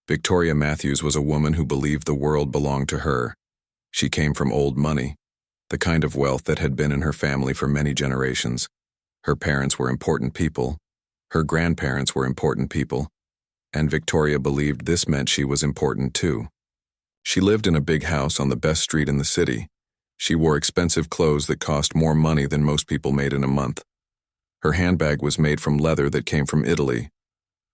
Victoria Matthews was a woman who believed the world belonged to her. She came from old money, the kind of wealth that had been in her family for many generations. Her parents were important people. Her grandparents were important people. And Victoria believed this meant she was important too. She lived in a big house on the best street in the city. She wore expensive clothes that cost more money than most people made in a month. Her handbag was made from leather that came from Italy.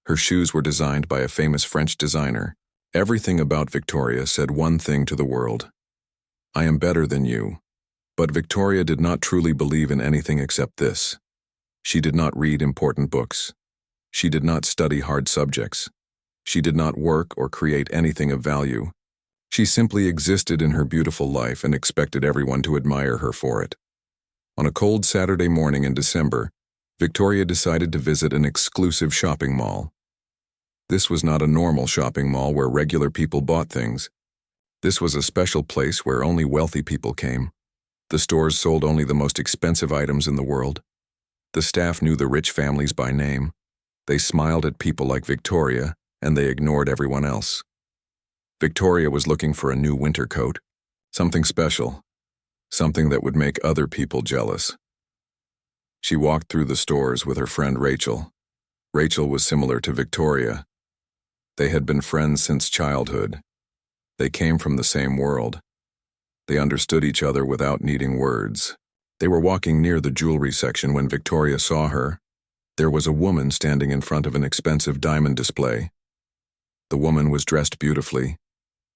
Her shoes were designed by a famous French designer. Everything about Victoria said one thing to the world: I am better than you. But Victoria did not truly believe in anything except this. She did not read important books. She did not study hard subjects. She did not work or create anything of value. She simply existed in her beautiful life and expected everyone to admire her for it. On a cold Saturday morning in December, Victoria decided to visit an exclusive shopping mall. This was not a normal shopping mall where regular people bought things. This was a special place where only wealthy people came. The stores sold only the most expensive items in the world. The staff knew the rich families by name. They smiled at people like Victoria, and they ignored everyone else. Victoria was looking for a new winter coat, something special, something that would make other people jealous. She walked through the stores with her friend Rachel. Rachel was similar to Victoria. They had been friends since childhood. They came from the same world. They understood each other without needing words. They were walking near the jewelry section when Victoria saw her. There was a woman standing in front of an expensive diamond display. The woman was dressed beautifully.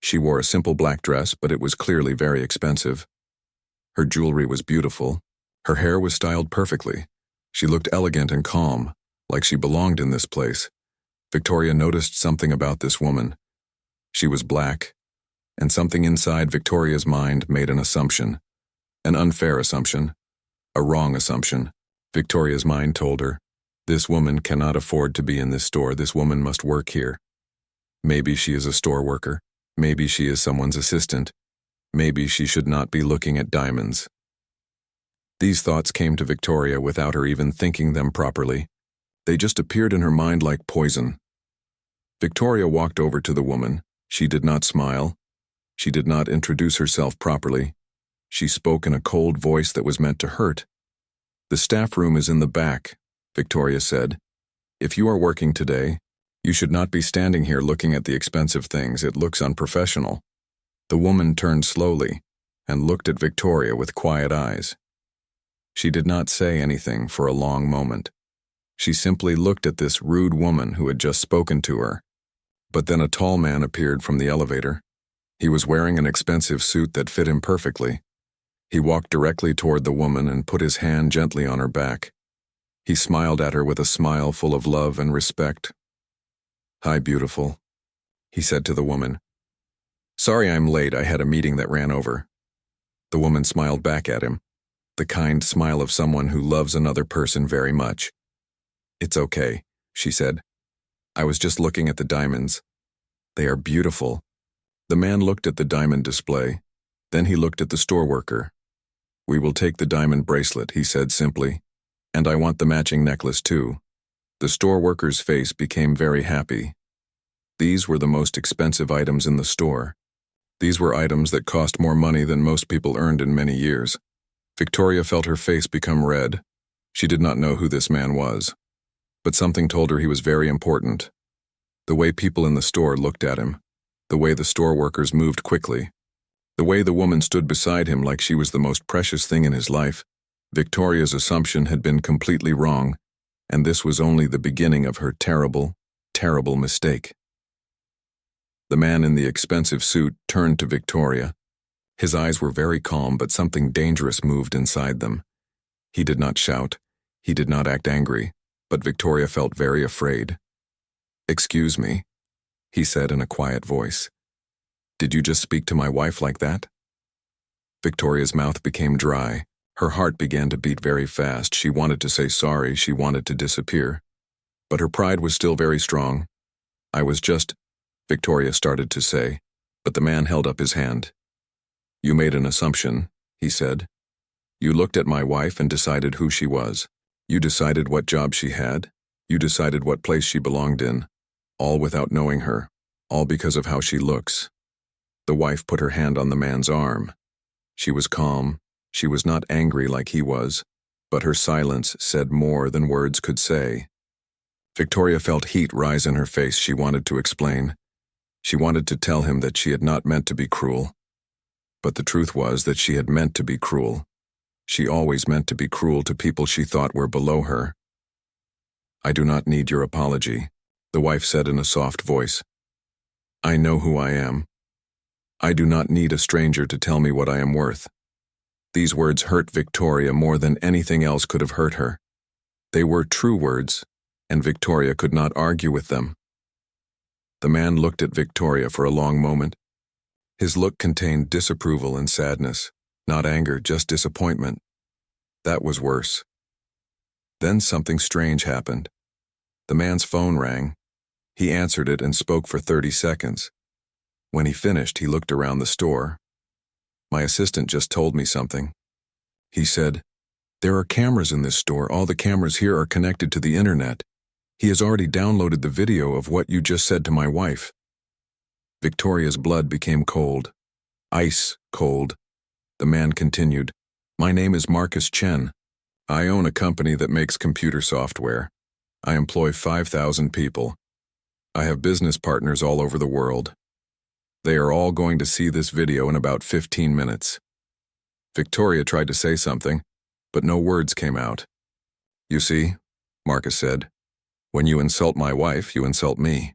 She wore a simple black dress, but it was clearly very expensive. Her jewelry was beautiful. Her hair was styled perfectly. She looked elegant and calm, like she belonged in this place. Victoria noticed something about this woman. She was black, and something inside Victoria's mind made an assumption. An unfair assumption. A wrong assumption. Victoria's mind told her, this woman cannot afford to be in this store. This woman must work here. Maybe she is a store worker. Maybe she is someone's assistant. Maybe she should not be looking at diamonds. These thoughts came to Victoria without her even thinking them properly. They just appeared in her mind like poison. Victoria walked over to the woman. She did not smile. She did not introduce herself properly. She spoke in a cold voice that was meant to hurt. The staff room is in the back, Victoria said. If you are working today, you should not be standing here looking at the expensive things. It looks unprofessional. The woman turned slowly and looked at Victoria with quiet eyes. She did not say anything for a long moment. She simply looked at this rude woman who had just spoken to her. But then a tall man appeared from the elevator. He was wearing an expensive suit that fit him perfectly. He walked directly toward the woman and put his hand gently on her back. He smiled at her with a smile full of love and respect. "Hi, beautiful," he said to the woman. "Sorry I'm late. I had a meeting that ran over." The woman smiled back at him, the kind smile of someone who loves another person very much. "It's okay," she said. "I was just looking at the diamonds. They are beautiful." The man looked at the diamond display. Then he looked at the store worker. "We will take the diamond bracelet," he said simply. "And I want the matching necklace too." The store worker's face became very happy. These were the most expensive items in the store. These were items that cost more money than most people earned in many years. Victoria felt her face become red. She did not know who this man was. But something told her he was very important. The way people in the store looked at him. The way the store workers moved quickly. The way the woman stood beside him like she was the most precious thing in his life. Victoria's assumption had been completely wrong, and this was only the beginning of her terrible, terrible mistake. The man in the expensive suit turned to Victoria. His eyes were very calm, but something dangerous moved inside them. He did not shout. He did not act angry, but Victoria felt very afraid. "Excuse me," he said in a quiet voice. "Did you just speak to my wife like that?" Victoria's mouth became dry. Her heart began to beat very fast. She wanted to say sorry. She wanted to disappear. But her pride was still very strong. "I was just," Victoria started to say, but the man held up his hand. "You made an assumption," he said. "You looked at my wife and decided who she was. You decided what job she had. You decided what place she belonged in, all without knowing her. all because of how she looks. The wife put her hand on the man's arm. She was calm. She was not angry like he was, but her silence said more than words could say. Victoria felt heat rise in her face. She wanted to explain. She wanted to tell him that she had not meant to be cruel. But the truth was that she had meant to be cruel. She always meant to be cruel to people she thought were below her. "I do not need your apology," the wife said in a soft voice. "I know who I am. I do not need a stranger to tell me what I am worth." These words hurt Victoria more than anything else could have hurt her. They were true words, and Victoria could not argue with them. The man looked at Victoria for a long moment. His look contained disapproval and sadness, not anger, just disappointment. That was worse. Then something strange happened. The man's phone rang. He answered it and spoke for 30 seconds. When he finished, he looked around the store. "My assistant just told me something." He said, "There are cameras in this store. All the cameras here are connected to the internet. He has already downloaded the video of what you just said to my wife." Victoria's blood became cold. Ice cold. The man continued, "My name is Marcus Chen. I own a company that makes computer software. I employ 5,000 people. I have business partners all over the world. They are all going to see this video in about 15 minutes. Victoria tried to say something, but no words came out. "You see," Marcus said, "when you insult my wife, you insult me.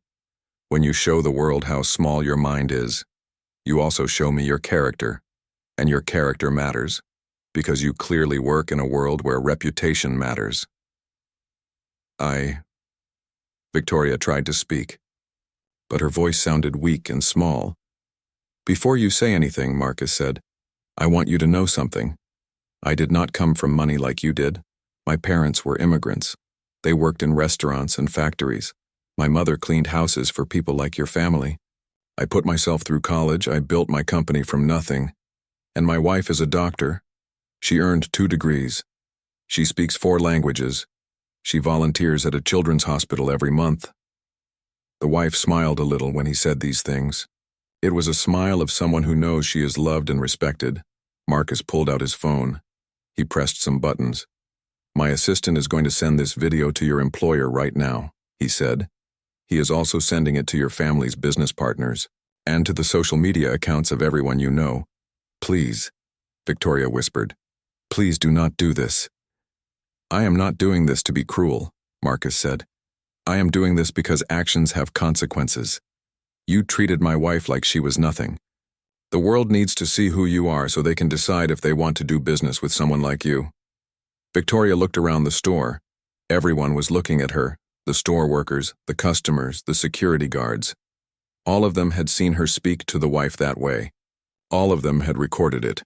When you show the world how small your mind is, you also show me your character, and your character matters, because you clearly work in a world where reputation matters." Victoria tried to speak, but her voice sounded weak and small. "Before you say anything," Marcus said, "I want you to know something. I did not come from money like you did. My parents were immigrants. They worked in restaurants and factories. My mother cleaned houses for people like your family. I put myself through college. I built my company from nothing. And my wife is a doctor. She earned 2 degrees. She speaks 4 languages. She volunteers at a children's hospital every month." The wife smiled a little when he said these things. It was a smile of someone who knows she is loved and respected. Marcus pulled out his phone. He pressed some buttons. "My assistant is going to send this video to your employer right now," he said. "He is also sending it to your family's business partners, and to the social media accounts of everyone you know. Please," Victoria whispered, "please do not do this." "I am not doing this to be cruel," Marcus said. "I am doing this because actions have consequences. You treated my wife like she was nothing. The world needs to see who you are so they can decide if they want to do business with someone like you." Victoria looked around the store. Everyone was looking at her, the store workers, the customers, the security guards. All of them had seen her speak to the wife that way. All of them had recorded it.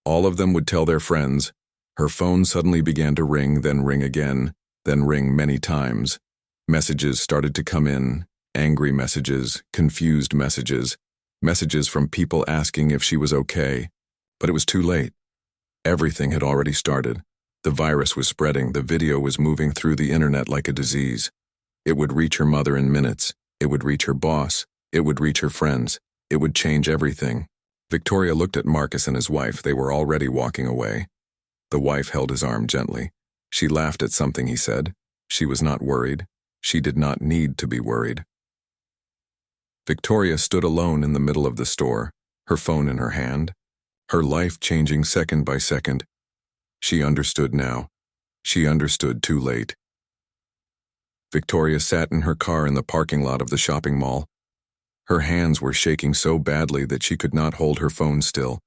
All of them would tell their friends. Her phone suddenly began to ring, then ring again, then ring many times. Messages started to come in, angry messages, confused messages, messages from people asking if she was okay. But it was too late. Everything had already started. The virus was spreading. The video was moving through the internet like a disease. It would reach her mother in minutes. It would reach her boss. It would reach her friends. It would change everything. Victoria looked at Marcus and his wife. They were already walking away. The wife held his arm gently. She laughed at something he said. She was not worried. She did not need to be worried. Victoria stood alone in the middle of the store, her phone in her hand, her life changing second by second. She understood now. She understood too late. Victoria sat in her car in the parking lot of the shopping mall. Her hands were shaking so badly that she could not hold her phone still.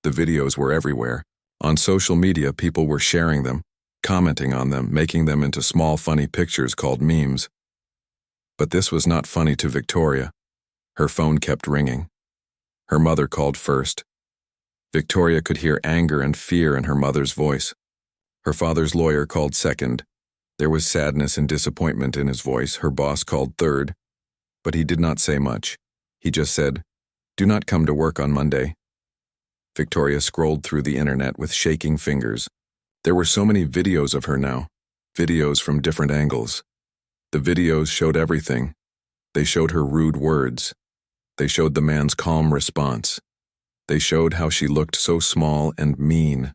The videos were everywhere. On social media, people were sharing them, commenting on them, making them into small funny pictures called memes. But this was not funny to Victoria. Her phone kept ringing. Her mother called first. Victoria could hear anger and fear in her mother's voice. Her father's lawyer called second. There was sadness and disappointment in his voice. Her boss called third. But he did not say much. He just said, "Do not come to work on Monday." Victoria scrolled through the internet with shaking fingers. There were so many videos of her now, videos from different angles. The videos showed everything. They showed her rude words. They showed the man's calm response. They showed how she looked so small and mean.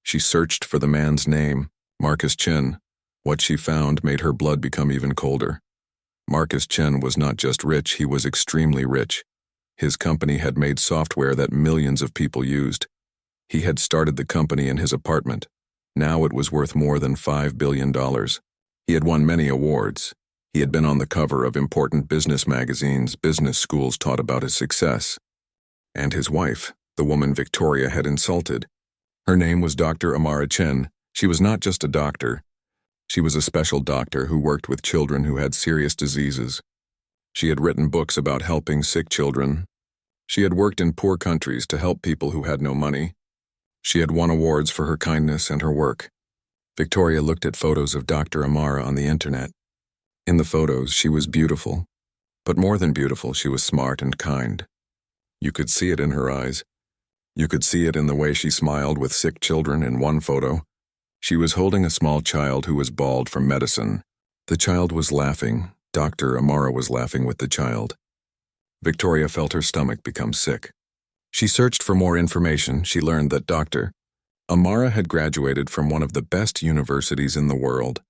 She searched for the man's name, Marcus Chen. What she found made her blood become even colder. Marcus Chen was not just rich, he was extremely rich. His company had made software that millions of people used. He had started the company in his apartment. Now it was worth more than $5 billion. He had won many awards. He had been on the cover of important business magazines. Business schools taught about his success. And his wife, the woman Victoria had insulted. Her name was Dr. Amara Chen. She was not just a doctor. She was a special doctor who worked with children who had serious diseases. She had written books about helping sick children. She had worked in poor countries to help people who had no money. She had won awards for her kindness and her work. Victoria looked at photos of Dr. Amara on the internet. In the photos, she was beautiful. But more than beautiful, she was smart and kind. You could see it in her eyes. You could see it in the way she smiled with sick children in one photo. She was holding a small child who was bald from medicine. The child was laughing. Dr. Amara was laughing with the child. Victoria felt her stomach become sick. She searched for more information. She learned that Dr. Amara had graduated from one of the best universities in the world.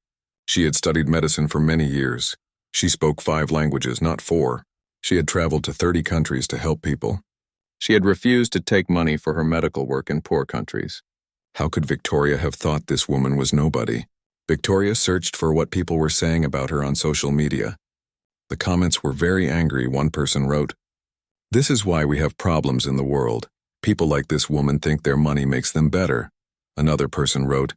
She had studied medicine for many years. She spoke 5 languages, not 4. She had traveled to 30 countries to help people. She had refused to take money for her medical work in poor countries. How could Victoria have thought this woman was nobody? Victoria searched for what people were saying about her on social media. The comments were very angry. One person wrote, "This is why we have problems in the world. People like this woman think their money makes them better." Another person wrote,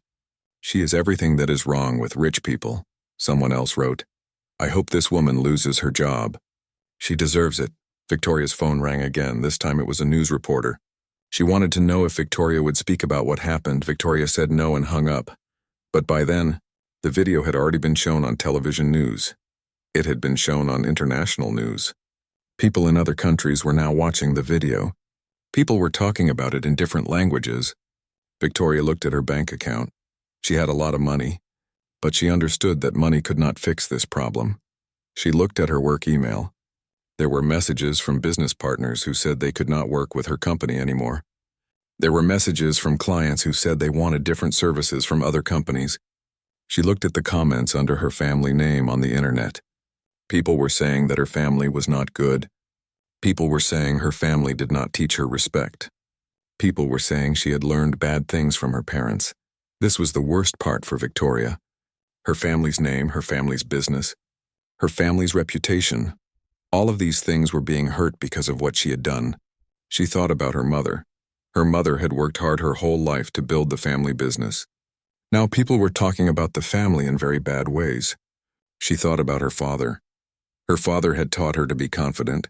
"She is everything that is wrong with rich people." Someone else wrote, "I hope this woman loses her job. She deserves it." Victoria's phone rang again. This time it was a news reporter. She wanted to know if Victoria would speak about what happened. Victoria said no and hung up. But by then, the video had already been shown on television news. It had been shown on international news. People in other countries were now watching the video. People were talking about it in different languages. Victoria looked at her bank account. She had a lot of money, but she understood that money could not fix this problem. She looked at her work email. There were messages from business partners who said they could not work with her company anymore. There were messages from clients who said they wanted different services from other companies. She looked at the comments under her family name on the internet. People were saying that her family was not good. People were saying her family did not teach her respect. People were saying she had learned bad things from her parents. This was the worst part for Victoria. Her family's name, her family's business, her family's reputation. All of these things were being hurt because of what she had done. She thought about her mother. Her mother had worked hard her whole life to build the family business. Now people were talking about the family in very bad ways. She thought about her father. Her father had taught her to be confident,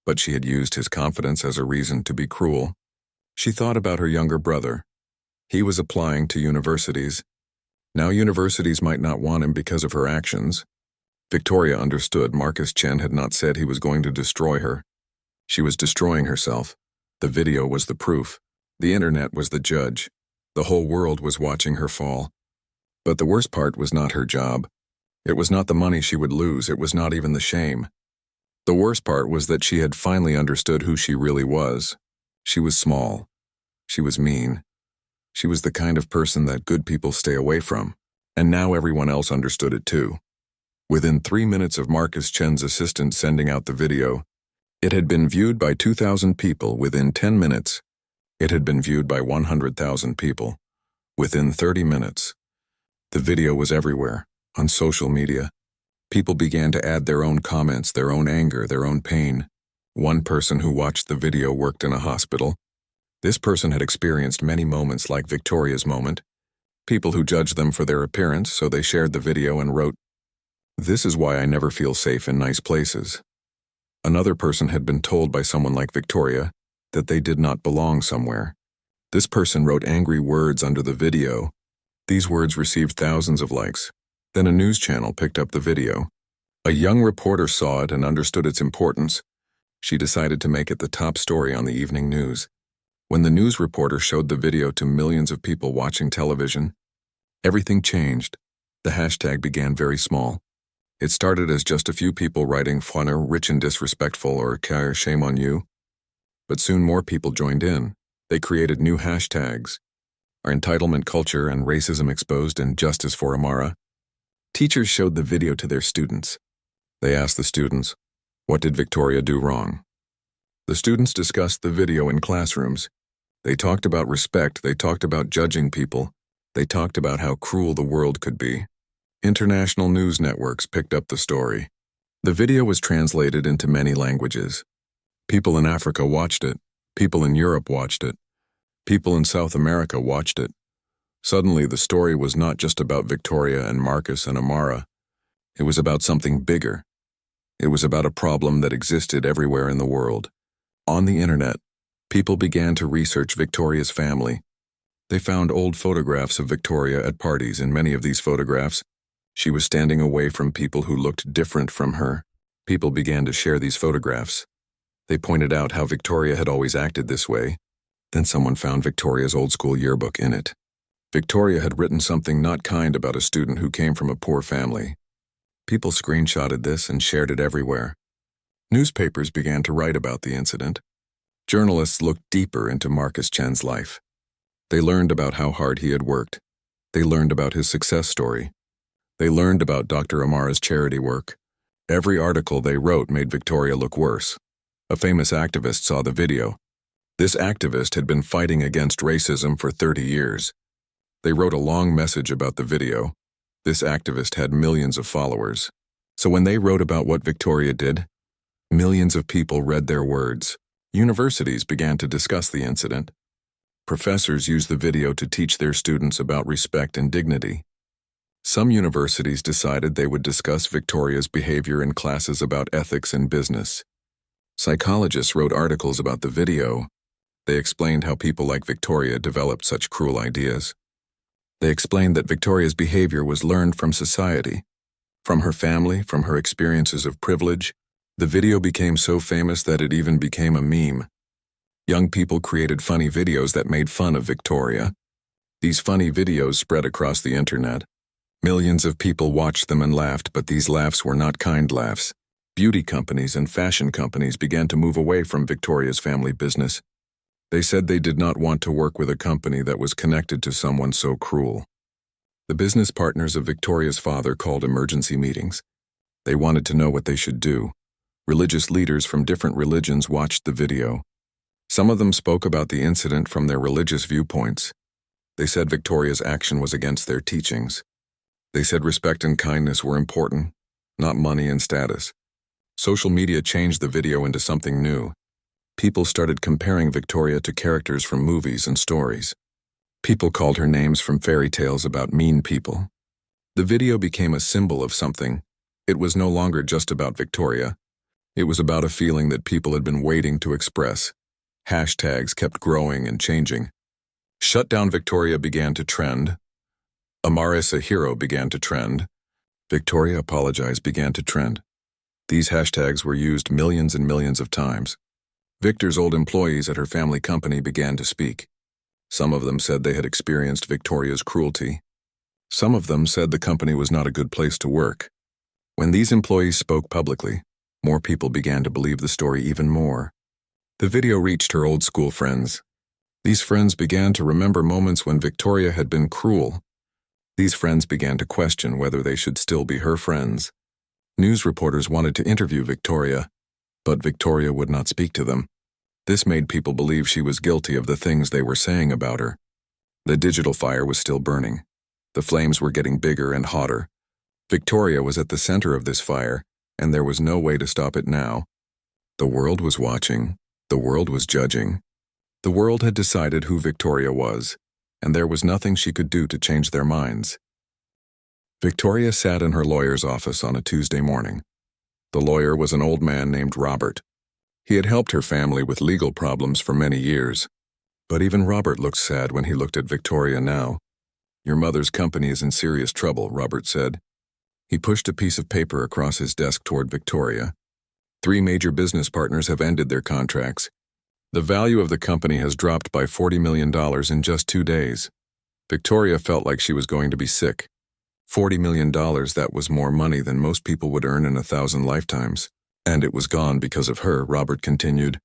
but she had used his confidence as a reason to be cruel. She thought about her younger brother. He was applying to universities. Now universities might not want him because of her actions. Victoria understood Marcus Chen had not said he was going to destroy her. She was destroying herself. The video was the proof. The internet was the judge. The whole world was watching her fall. But the worst part was not her job. It was not the money she would lose. It was not even the shame. The worst part was that she had finally understood who she really was. She was small. She was mean. She was the kind of person that good people stay away from. And now everyone else understood it too. Within 3 minutes of Marcus Chen's assistant sending out the video, it had been viewed by 2,000 people. Within 10 minutes, it had been viewed by 100,000 people. Within 30 minutes, the video was everywhere, on social media. People began to add their own comments, their own anger, their own pain. One person who watched the video worked in a hospital. This person had experienced many moments like Victoria's moment. People who judged them for their appearance, so they shared the video and wrote, "This is why I never feel safe in nice places." Another person had been told by someone like Victoria that they did not belong somewhere. This person wrote angry words under the video. These words received thousands of likes. Then a news channel picked up the video. A young reporter saw it and understood its importance. She decided to make it the top story on the evening news. When the news reporter showed the video to millions of people watching television, everything changed. The hashtag began very small. It started as just a few people writing "funner, rich and disrespectful" or "shame on you." But soon more people joined in. They created new hashtags. "Our entitlement culture and racism exposed" and "justice for Amara." Teachers showed the video to their students. They asked the students, "What did Victoria do wrong?" The students discussed the video in classrooms. They talked about respect, they talked about judging people, they talked about how cruel the world could be. International news networks picked up the story. The video was translated into many languages. People in Africa watched it. People in Europe watched it. People in South America watched it. Suddenly, the story was not just about Victoria and Marcus and Amara. It was about something bigger. It was about a problem that existed everywhere in the world. On the internet, people began to research Victoria's family. They found old photographs of Victoria at parties. In many of these photographs, she was standing away from people who looked different from her. People began to share these photographs. They pointed out how Victoria had always acted this way. Then someone found Victoria's old school yearbook in it. Victoria had written something not kind about a student who came from a poor family. People screenshotted this and shared it everywhere. Newspapers began to write about the incident. Journalists looked deeper into Marcus Chen's life. They learned about how hard he had worked. They learned about his success story. They learned about Dr. Amara's charity work. Every article they wrote made Victoria look worse. A famous activist saw the video. This activist had been fighting against racism for 30 years. They wrote a long message about the video. This activist had millions of followers. So when they wrote about what Victoria did, millions of people read their words. Universities began to discuss the incident. Professors used the video to teach their students about respect and dignity. Some universities decided they would discuss Victoria's behavior in classes about ethics and business. Psychologists wrote articles about the video. They explained how people like Victoria developed such cruel ideas. They explained that Victoria's behavior was learned from society, from her family, from her experiences of privilege. The video became so famous that it even became a meme. Young people created funny videos that made fun of Victoria. These funny videos spread across the internet. Millions of people watched them and laughed, but these laughs were not kind laughs. Beauty companies and fashion companies began to move away from Victoria's family business. They said they did not want to work with a company that was connected to someone so cruel. The business partners of Victoria's father called emergency meetings. They wanted to know what they should do. Religious leaders from different religions watched the video. Some of them spoke about the incident from their religious viewpoints. They said Victoria's action was against their teachings. They said respect and kindness were important, not money and status. Social media changed the video into something new. People started comparing Victoria to characters from movies and stories. People called her names from fairy tales about mean people. The video became a symbol of something. It was no longer just about Victoria. It was about a feeling that people had been waiting to express. Hashtags kept growing and changing. "Shut down Victoria" began to trend. "Amara is a hero" began to trend. "Victoria apologize" began to trend. These hashtags were used millions and millions of times. Victor's old employees at her family company began to speak. Some of them said they had experienced Victoria's cruelty. Some of them said the company was not a good place to work. When these employees spoke publicly, more people began to believe the story even more. The video reached her old school friends. These friends began to remember moments when Victoria had been cruel. These friends began to question whether they should still be her friends. News reporters wanted to interview Victoria, but Victoria would not speak to them. This made people believe she was guilty of the things they were saying about her. The digital fire was still burning. The flames were getting bigger and hotter. Victoria was at the center of this fire, and there was no way to stop it now. The world was watching. The world was judging. The world had decided who Victoria was, and there was nothing she could do to change their minds. Victoria sat in her lawyer's office on a Tuesday morning. The lawyer was an old man named Robert. He had helped her family with legal problems for many years. But even Robert looked sad when he looked at Victoria now. "Your mother's company is in serious trouble," Robert said. He pushed a piece of paper across his desk toward Victoria. 3 major business partners have ended their contracts. The value of the company has dropped by $40 million in just 2 days. Victoria felt like she was going to be sick. $40 million, that was more money than most people would earn in 1,000 lifetimes. And it was gone because of her, Robert continued.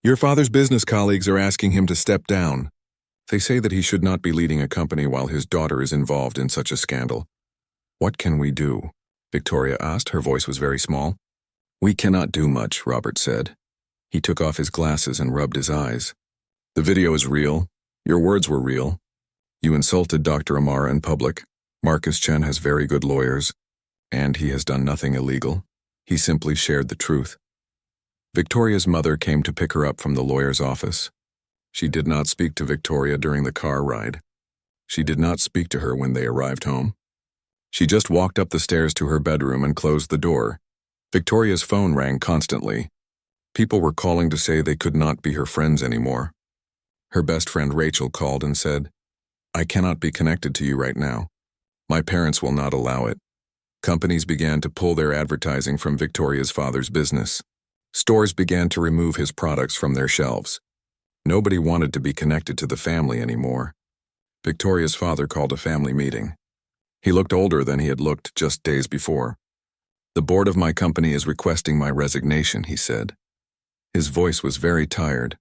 Your father's business colleagues are asking him to step down. They say that he should not be leading a company while his daughter is involved in such a scandal. What can we do? Victoria asked. Her voice was very small. We cannot do much, Robert said. He took off his glasses and rubbed his eyes. The video is real. Your words were real. You insulted Dr. Amara in public. Marcus Chen has very good lawyers, and he has done nothing illegal. He simply shared the truth. Victoria's mother came to pick her up from the lawyer's office. She did not speak to Victoria during the car ride. She did not speak to her when they arrived home. She just walked up the stairs to her bedroom and closed the door. Victoria's phone rang constantly. People were calling to say they could not be her friends anymore. Her best friend Rachel called and said, I cannot be connected to you right now. My parents will not allow it. Companies began to pull their advertising from Victoria's father's business. Stores began to remove his products from their shelves. Nobody wanted to be connected to the family anymore. Victoria's father called a family meeting. He looked older than he had looked just days before. The board of my company is requesting my resignation, he said. His voice was very tired.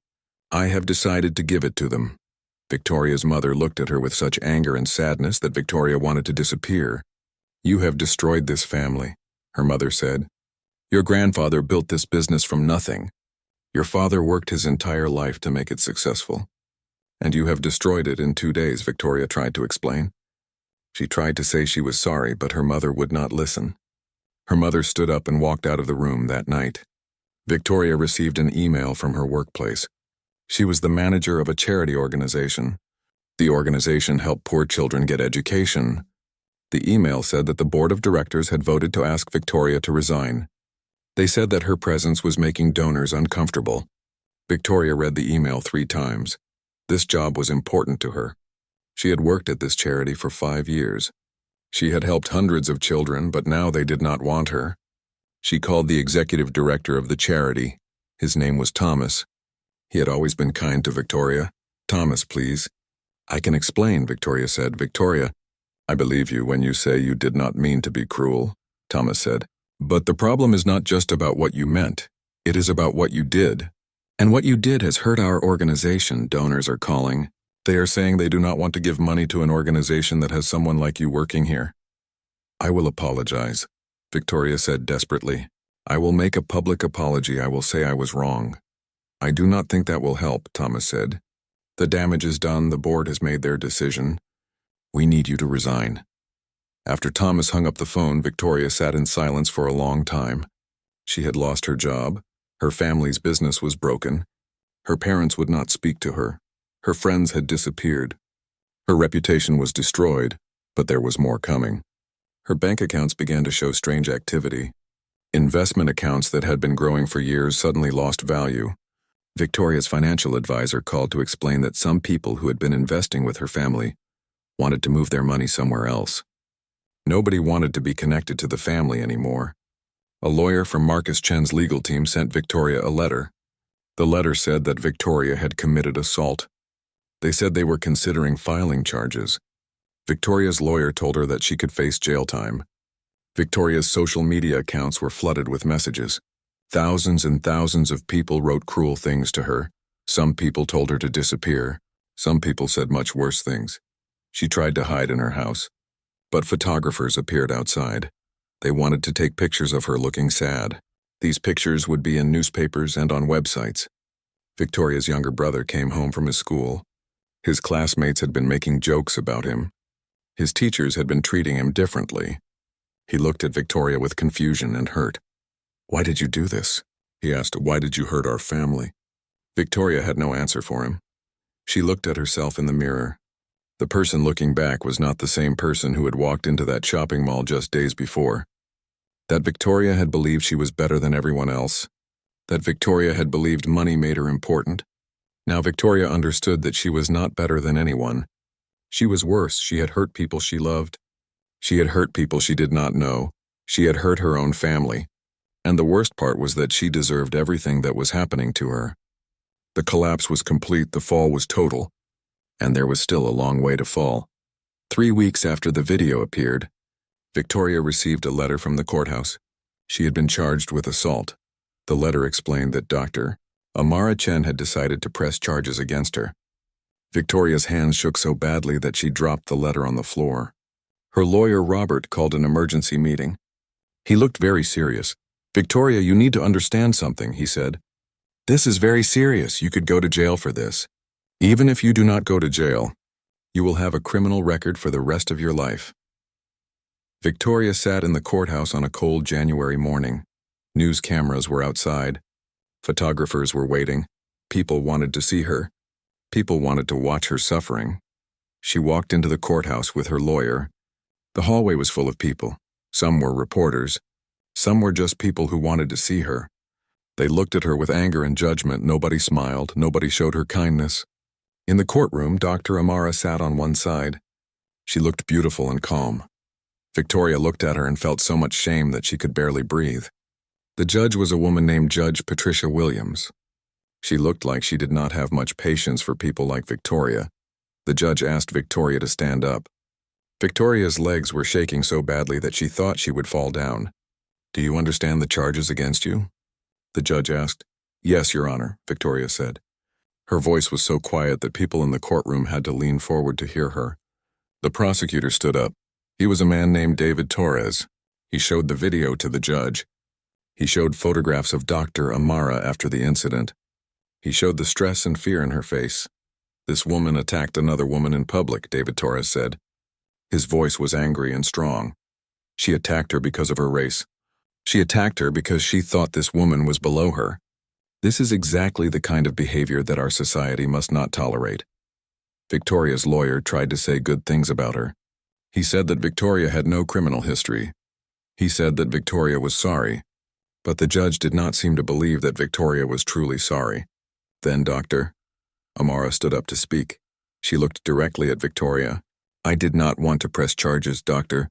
I have decided to give it to them. Victoria's mother looked at her with such anger and sadness that Victoria wanted to disappear. You have destroyed this family, her mother said. Your grandfather built this business from nothing. Your father worked his entire life to make it successful. And you have destroyed it in 2 days, Victoria tried to explain. She tried to say she was sorry, but her mother would not listen. Her mother stood up and walked out of the room that night. Victoria received an email from her workplace. She was the manager of a charity organization. The organization helped poor children get education. The email said that the board of directors had voted to ask Victoria to resign. They said that her presence was making donors uncomfortable. Victoria read the email 3 times. This job was important to her. She had worked at this charity for 5 years. She had helped hundreds of children, but now they did not want her. She called the executive director of the charity. His name was Thomas. He had always been kind to Victoria. Thomas, please. I can explain, Victoria said. Victoria, I believe you when you say you did not mean to be cruel, Thomas said. But the problem is not just about what you meant. It is about what you did. And what you did has hurt our organization, donors are calling. They are saying they do not want to give money to an organization that has someone like you working here. I will apologize, Victoria said desperately. I will make a public apology. I will say I was wrong. I do not think that will help, Thomas said. The damage is done. The board has made their decision. We need you to resign. After Thomas hung up the phone, Victoria sat in silence for a long time. She had lost her job. Her family's business was broken. Her parents would not speak to her. Her friends had disappeared. Her reputation was destroyed, but there was more coming. Her bank accounts began to show strange activity. Investment accounts that had been growing for years suddenly lost value. Victoria's financial advisor called to explain that some people who had been investing with her family wanted to move their money somewhere else. Nobody wanted to be connected to the family anymore. A lawyer from Marcus Chen's legal team sent Victoria a letter. The letter said that Victoria had committed assault. They said they were considering filing charges. Victoria's lawyer told her that she could face jail time. Victoria's social media accounts were flooded with messages. Thousands and thousands of people wrote cruel things to her. Some people told her to disappear. Some people said much worse things. She tried to hide in her house. But photographers appeared outside. They wanted to take pictures of her looking sad. These pictures would be in newspapers and on websites. Victoria's younger brother came home from his school. His classmates had been making jokes about him. His teachers had been treating him differently. He looked at Victoria with confusion and hurt. Why did you do this? He asked. Why did you hurt our family? Victoria had no answer for him. She looked at herself in the mirror. The person looking back was not the same person who had walked into that shopping mall just days before. That Victoria had believed she was better than everyone else. That Victoria had believed money made her important. Now Victoria understood that she was not better than anyone. She was worse. She had hurt people she loved. She had hurt people she did not know. She had hurt her own family. And the worst part was that she deserved everything that was happening to her. The collapse was complete. The fall was total. And there was still a long way to fall. 3 weeks after the video appeared, Victoria received a letter from the courthouse. She had been charged with assault. The letter explained that Dr. Amara Chen had decided to press charges against her. Victoria's hands shook so badly that she dropped the letter on the floor. Her lawyer, Robert, called an emergency meeting. He looked very serious. "Victoria, you need to understand something," he said. "This is very serious. You could go to jail for this. Even if you do not go to jail, you will have a criminal record for the rest of your life." Victoria sat in the courthouse on a cold January morning. News cameras were outside. Photographers were waiting. People wanted to see her. People wanted to watch her suffering. She walked into the courthouse with her lawyer. The hallway was full of people. Some were reporters. Some were just people who wanted to see her. They looked at her with anger and judgment. Nobody smiled. Nobody showed her kindness. In the courtroom, Dr. Amara sat on one side. She looked beautiful and calm. Victoria looked at her and felt so much shame that she could barely breathe. The judge was a woman named Judge Patricia Williams. She looked like she did not have much patience for people like Victoria. The judge asked Victoria to stand up. Victoria's legs were shaking so badly that she thought she would fall down. "Do you understand the charges against you?" The judge asked. "Yes, Your Honor," Victoria said. Her voice was so quiet that people in the courtroom had to lean forward to hear her. The prosecutor stood up. He was a man named David Torres. He showed the video to the judge. He showed photographs of Dr. Amara after the incident. He showed the stress and fear in her face. "This woman attacked another woman in public," David Torres said. His voice was angry and strong. "She attacked her because of her race. She attacked her because she thought this woman was below her. This is exactly the kind of behavior that our society must not tolerate." Victoria's lawyer tried to say good things about her. He said that Victoria had no criminal history. He said that Victoria was sorry. But the judge did not seem to believe that Victoria was truly sorry. Then Dr. Amara stood up to speak. She looked directly at Victoria. "I did not want to press charges, Doctor,"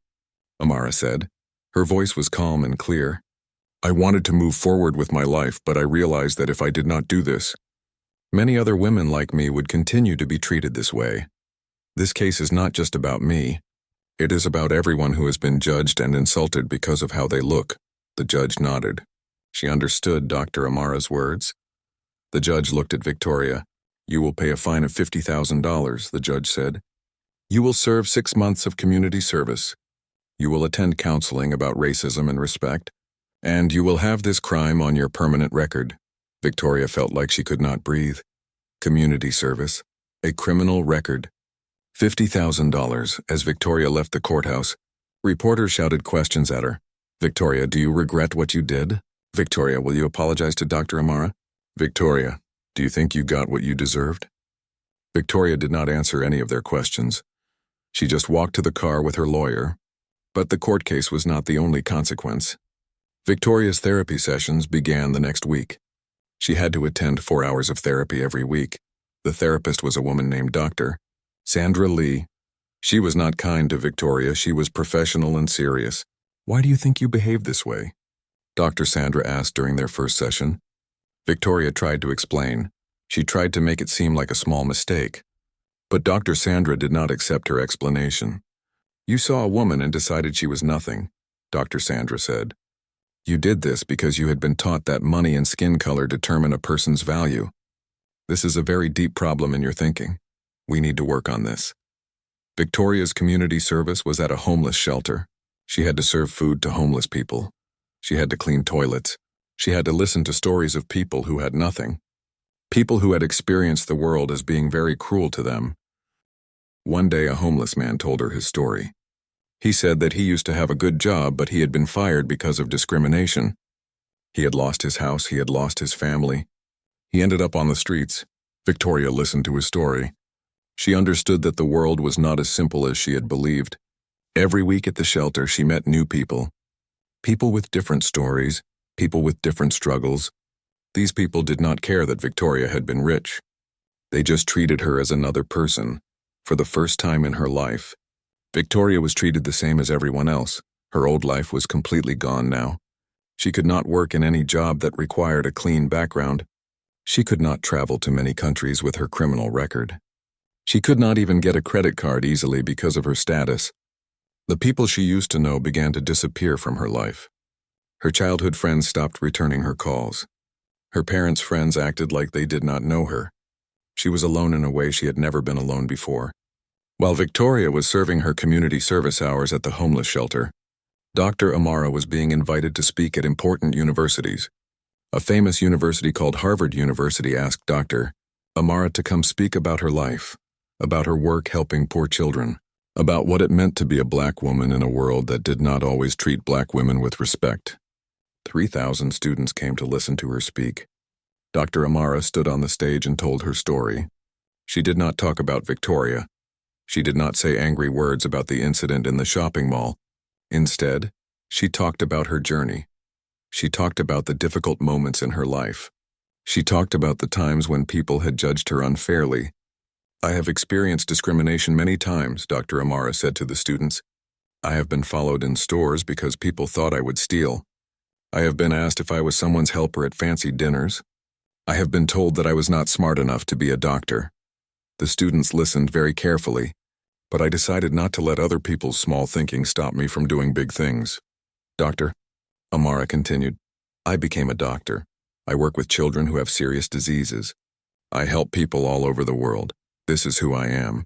Amara said. Her voice was calm and clear. "I wanted to move forward with my life, but I realized that if I did not do this, many other women like me would continue to be treated this way. This case is not just about me. It is about everyone who has been judged and insulted because of how they look." The judge nodded. She understood Dr. Amara's words. The judge looked at Victoria. "You will pay a fine of $50,000, the judge said. "You will serve 6 months of community service. You will attend counseling about racism and respect. And you will have this crime on your permanent record." Victoria felt like she could not breathe. Community service. A criminal record. $50,000. As Victoria left the courthouse, reporters shouted questions at her. "Victoria, do you regret what you did? Victoria, will you apologize to Dr. Amara? Victoria, do you think you got what you deserved?" Victoria did not answer any of their questions. She just walked to the car with her lawyer. But the court case was not the only consequence. Victoria's therapy sessions began the next week. She had to attend 4 hours of therapy every week. The therapist was a woman named Dr. Sandra Lee. She was not kind to Victoria. She was professional and serious. "Why do you think you behave this way?" Dr. Sandra asked during their first session. Victoria tried to explain. She tried to make it seem like a small mistake. But Dr. Sandra did not accept her explanation. "You saw a woman and decided she was nothing," Dr. Sandra said. "You did this because you had been taught that money and skin color determine a person's value. This is a very deep problem in your thinking. We need to work on this." Victoria's community service was at a homeless shelter. She had to serve food to homeless people. She had to clean toilets. She had to listen to stories of people who had nothing. People who had experienced the world as being very cruel to them. One day a homeless man told her his story. He said that he used to have a good job, but he had been fired because of discrimination. He had lost his house, he had lost his family. He ended up on the streets. Victoria listened to his story. She understood that the world was not as simple as she had believed. Every week at the shelter, she met new people. People with different stories, people with different struggles. These people did not care that Victoria had been rich. They just treated her as another person. For the first time in her life, Victoria was treated the same as everyone else. Her old life was completely gone now. She could not work in any job that required a clean background. She could not travel to many countries with her criminal record. She could not even get a credit card easily because of her status. The people she used to know began to disappear from her life. Her childhood friends stopped returning her calls. Her parents' friends acted like they did not know her. She was alone in a way she had never been alone before. While Victoria was serving her community service hours at the homeless shelter, Dr. Amara was being invited to speak at important universities. A famous university called Harvard University asked Dr. Amara to come speak about her life, about her work helping poor children, about what it meant to be a black woman in a world that did not always treat black women with respect. 3,000 students came to listen to her speak. Dr. Amara stood on the stage and told her story. She did not talk about Victoria. She did not say angry words about the incident in the shopping mall. Instead, she talked about her journey. She talked about the difficult moments in her life. She talked about the times when people had judged her unfairly. "I have experienced discrimination many times," Dr. Amara said to the students. "I have been followed in stores because people thought I would steal. I have been asked if I was someone's helper at fancy dinners. I have been told that I was not smart enough to be a doctor." The students listened very carefully, but I decided not to let other people's small thinking stop me from doing big things. "Dr. Amara continued, "I became a doctor. I work with children who have serious diseases. I help people all over the world. This is who I am.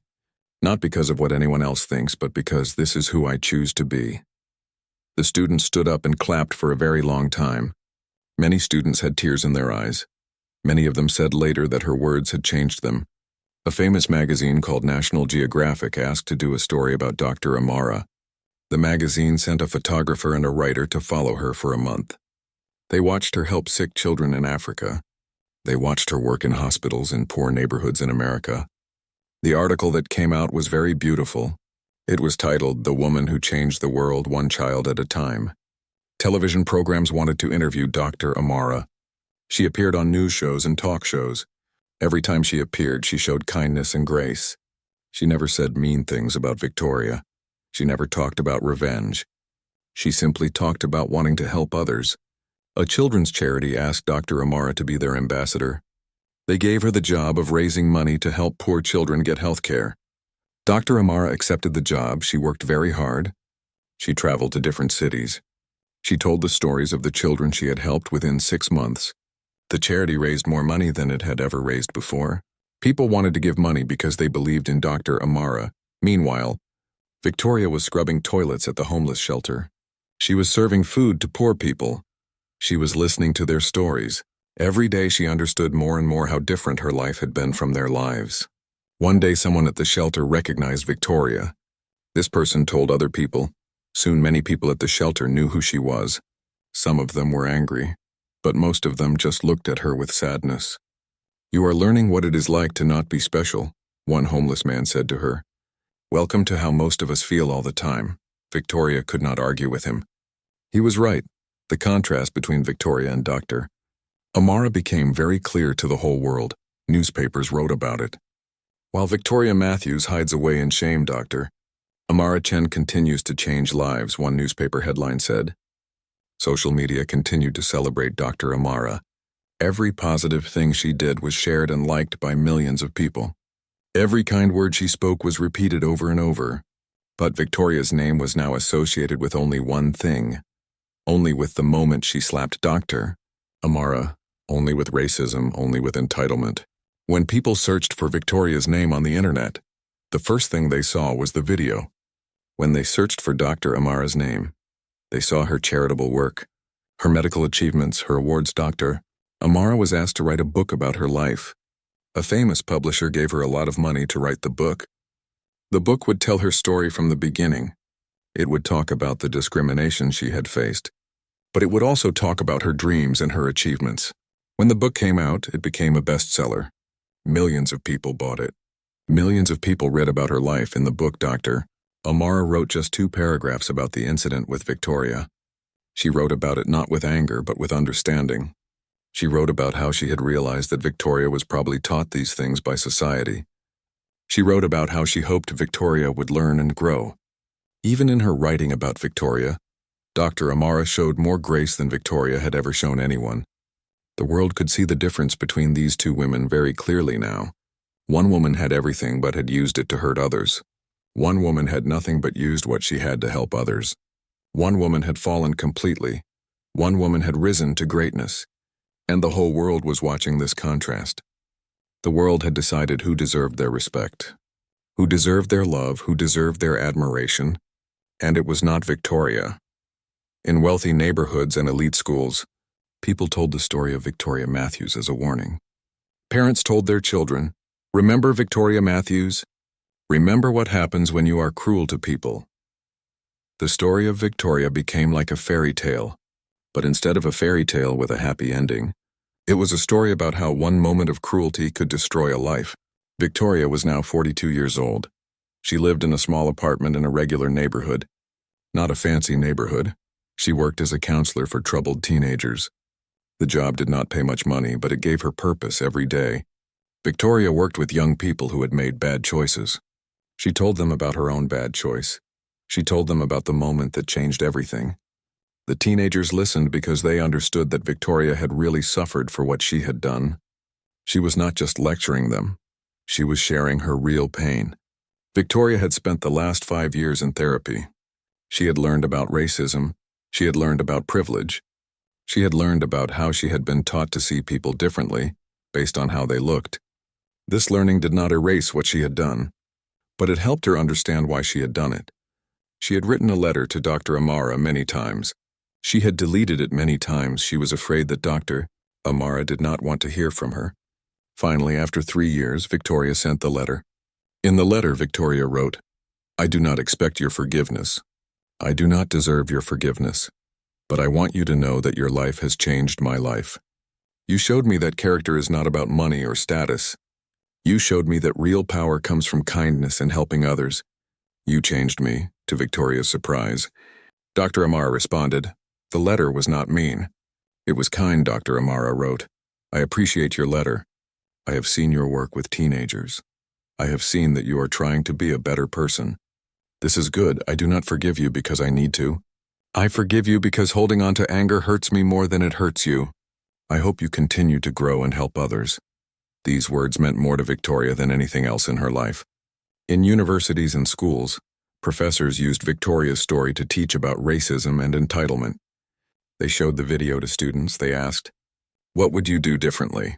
Not because of what anyone else thinks, but because this is who I choose to be." The students stood up and clapped for a very long time. Many students had tears in their eyes. Many of them said later that her words had changed them. A famous magazine called National Geographic asked to do a story about Dr. Amara. The magazine sent a photographer and a writer to follow her for a month. They watched her help sick children in Africa. They watched her work in hospitals in poor neighborhoods in America. The article that came out was very beautiful. It was titled, "The Woman Who Changed the World One Child at a Time." Television programs wanted to interview Dr. Amara. She appeared on news shows and talk shows. Every time she appeared, she showed kindness and grace. She never said mean things about Victoria. She never talked about revenge. She simply talked about wanting to help others. A children's charity asked Dr. Amara to be their ambassador. They gave her the job of raising money to help poor children get health care. Dr. Amara accepted the job. She worked very hard. She traveled to different cities. She told the stories of the children she had helped within 6 months. The charity raised more money than it had ever raised before. People wanted to give money because they believed in Dr. Amara. Meanwhile, Victoria was scrubbing toilets at the homeless shelter. She was serving food to poor people. She was listening to their stories. Every day she understood more and more how different her life had been from their lives. One day someone at the shelter recognized Victoria. This person told other people. Soon many people at the shelter knew who she was. Some of them were angry, but most of them just looked at her with sadness. "You are learning what it is like to not be special," one homeless man said to her. "Welcome to how most of us feel all the time." Victoria could not argue with him. He was right. The contrast between Victoria and Dr. Amara became very clear to the whole world. Newspapers wrote about it. While Victoria Matthews hides away in shame, Dr. Amara Chen continues to change lives, one newspaper headline said. Social media continued to celebrate Dr. Amara. Every positive thing she did was shared and liked by millions of people. Every kind word she spoke was repeated over and over. But Victoria's name was now associated with only one thing. Only with the moment she slapped Dr. Amara. Only with racism, only with entitlement. When people searched for Victoria's name on the internet, the first thing they saw was the video. When they searched for Dr. Amara's name, they saw her charitable work, her medical achievements, her awards. Dr. Amara was asked to write a book about her life. A famous publisher gave her a lot of money to write the book. The book would tell her story from the beginning. It would talk about the discrimination she had faced, but it would also talk about her dreams and her achievements. When the book came out, it became a bestseller. Millions of people bought it. Millions of people read about her life in the book. Dr. Amara wrote just 2 paragraphs about the incident with Victoria. She wrote about it not with anger, but with understanding. She wrote about how she had realized that Victoria was probably taught these things by society. She wrote about how she hoped Victoria would learn and grow. Even in her writing about Victoria, Dr. Amara showed more grace than Victoria had ever shown anyone. The world could see the difference between these 2 women very clearly now. One woman had everything but had used it to hurt others. One woman had nothing but used what she had to help others. One woman had fallen completely. One woman had risen to greatness. And the whole world was watching this contrast. The world had decided who deserved their respect, who deserved their love, who deserved their admiration, and it was not Victoria. In wealthy neighborhoods and elite schools, people told the story of Victoria Matthews as a warning. Parents told their children, "Remember Victoria Matthews? Remember what happens when you are cruel to people." The story of Victoria became like a fairy tale, but instead of a fairy tale with a happy ending, it was a story about how one moment of cruelty could destroy a life. Victoria was now 42 years old. She lived in a small apartment in a regular neighborhood. Not a fancy neighborhood. She worked as a counselor for troubled teenagers. The job did not pay much money, but it gave her purpose every day. Victoria worked with young people who had made bad choices. She told them about her own bad choice. She told them about the moment that changed everything. The teenagers listened because they understood that Victoria had really suffered for what she had done. She was not just lecturing them. She was sharing her real pain. Victoria had spent the last 5 years in therapy. She had learned about racism. She had learned about privilege. She had learned about how she had been taught to see people differently, based on how they looked. This learning did not erase what she had done, but it helped her understand why she had done it. She had written a letter to Dr. Amara many times. She had deleted it many times. She was afraid that Dr. Amara did not want to hear from her. Finally, after 3 years, Victoria sent the letter. In the letter, Victoria wrote, "I do not expect your forgiveness. I do not deserve your forgiveness. But I want you to know that your life has changed my life. You showed me that character is not about money or status. You showed me that real power comes from kindness and helping others. You changed me," to Victoria's surprise. Dr. Amara responded, "The letter was not mean. It was kind," Dr. Amara wrote. "I appreciate your letter. I have seen your work with teenagers. I have seen that you are trying to be a better person. This is good. I do not forgive you because I need to. I forgive you because holding on to anger hurts me more than it hurts you. I hope you continue to grow and help others." These words meant more to Victoria than anything else in her life. In universities and schools, professors used Victoria's story to teach about racism and entitlement. They showed the video to students. They asked, "What would you do differently?"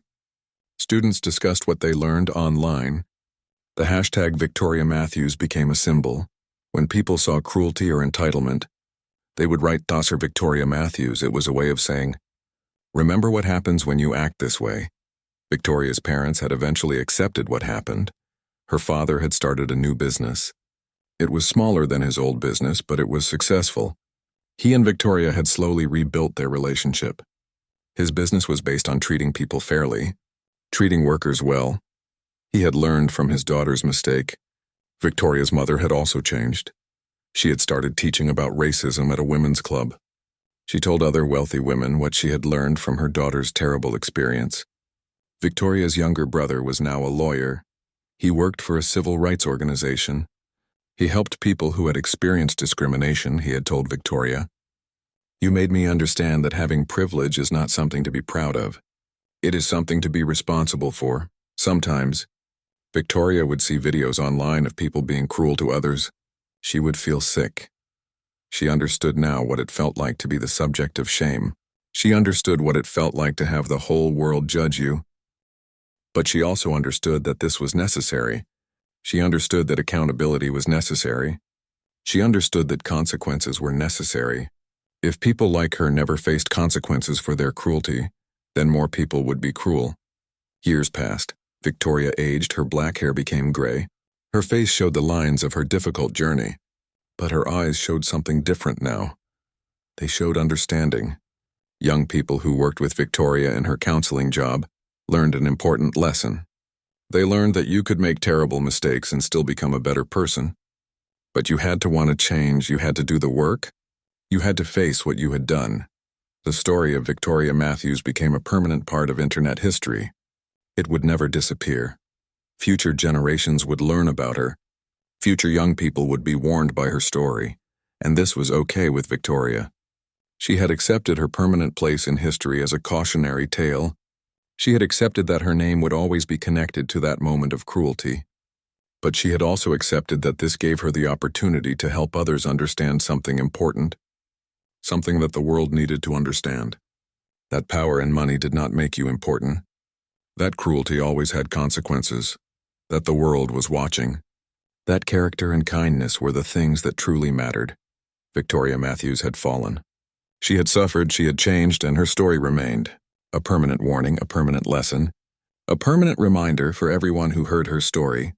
Students discussed what they learned online. The hashtag Victoria Matthews became a symbol. When people saw cruelty or entitlement, they would write Dr. Victoria Matthews. It was a way of saying, "Remember what happens when you act this way." Victoria's parents had eventually accepted what happened. Her father had started a new business. It was smaller than his old business, but it was successful. He and Victoria had slowly rebuilt their relationship. His business was based on treating people fairly, treating workers well. He had learned from his daughter's mistake. Victoria's mother had also changed. She had started teaching about racism at a women's club. She told other wealthy women what she had learned from her daughter's terrible experience. Victoria's younger brother was now a lawyer. He worked for a civil rights organization. He helped people who had experienced discrimination, he had told Victoria. "You made me understand that having privilege is not something to be proud of. It is something to be responsible for." Sometimes, Victoria would see videos online of people being cruel to others. She would feel sick. She understood now what it felt like to be the subject of shame. She understood what it felt like to have the whole world judge you. But she also understood that this was necessary. She understood that accountability was necessary. She understood that consequences were necessary. If people like her never faced consequences for their cruelty, then more people would be cruel. Years passed. Victoria aged, her black hair became gray. Her face showed the lines of her difficult journey. But her eyes showed something different now. They showed understanding. Young people who worked with Victoria in her counseling job learned an important lesson. They learned that you could make terrible mistakes and still become a better person. But you had to want to change, you had to do the work, you had to face what you had done. The story of Victoria Matthews became a permanent part of internet history. It would never disappear. Future generations would learn about her. Future young people would be warned by her story. And this was okay with Victoria. She had accepted her permanent place in history as a cautionary tale. She had accepted that her name would always be connected to that moment of cruelty. But she had also accepted that this gave her the opportunity to help others understand something important, something that the world needed to understand. That power and money did not make you important. That cruelty always had consequences. That the world was watching. That character and kindness were the things that truly mattered. Victoria Matthews had fallen. She had suffered, she had changed, and her story remained. A permanent warning, a permanent lesson, a permanent reminder for everyone who heard her story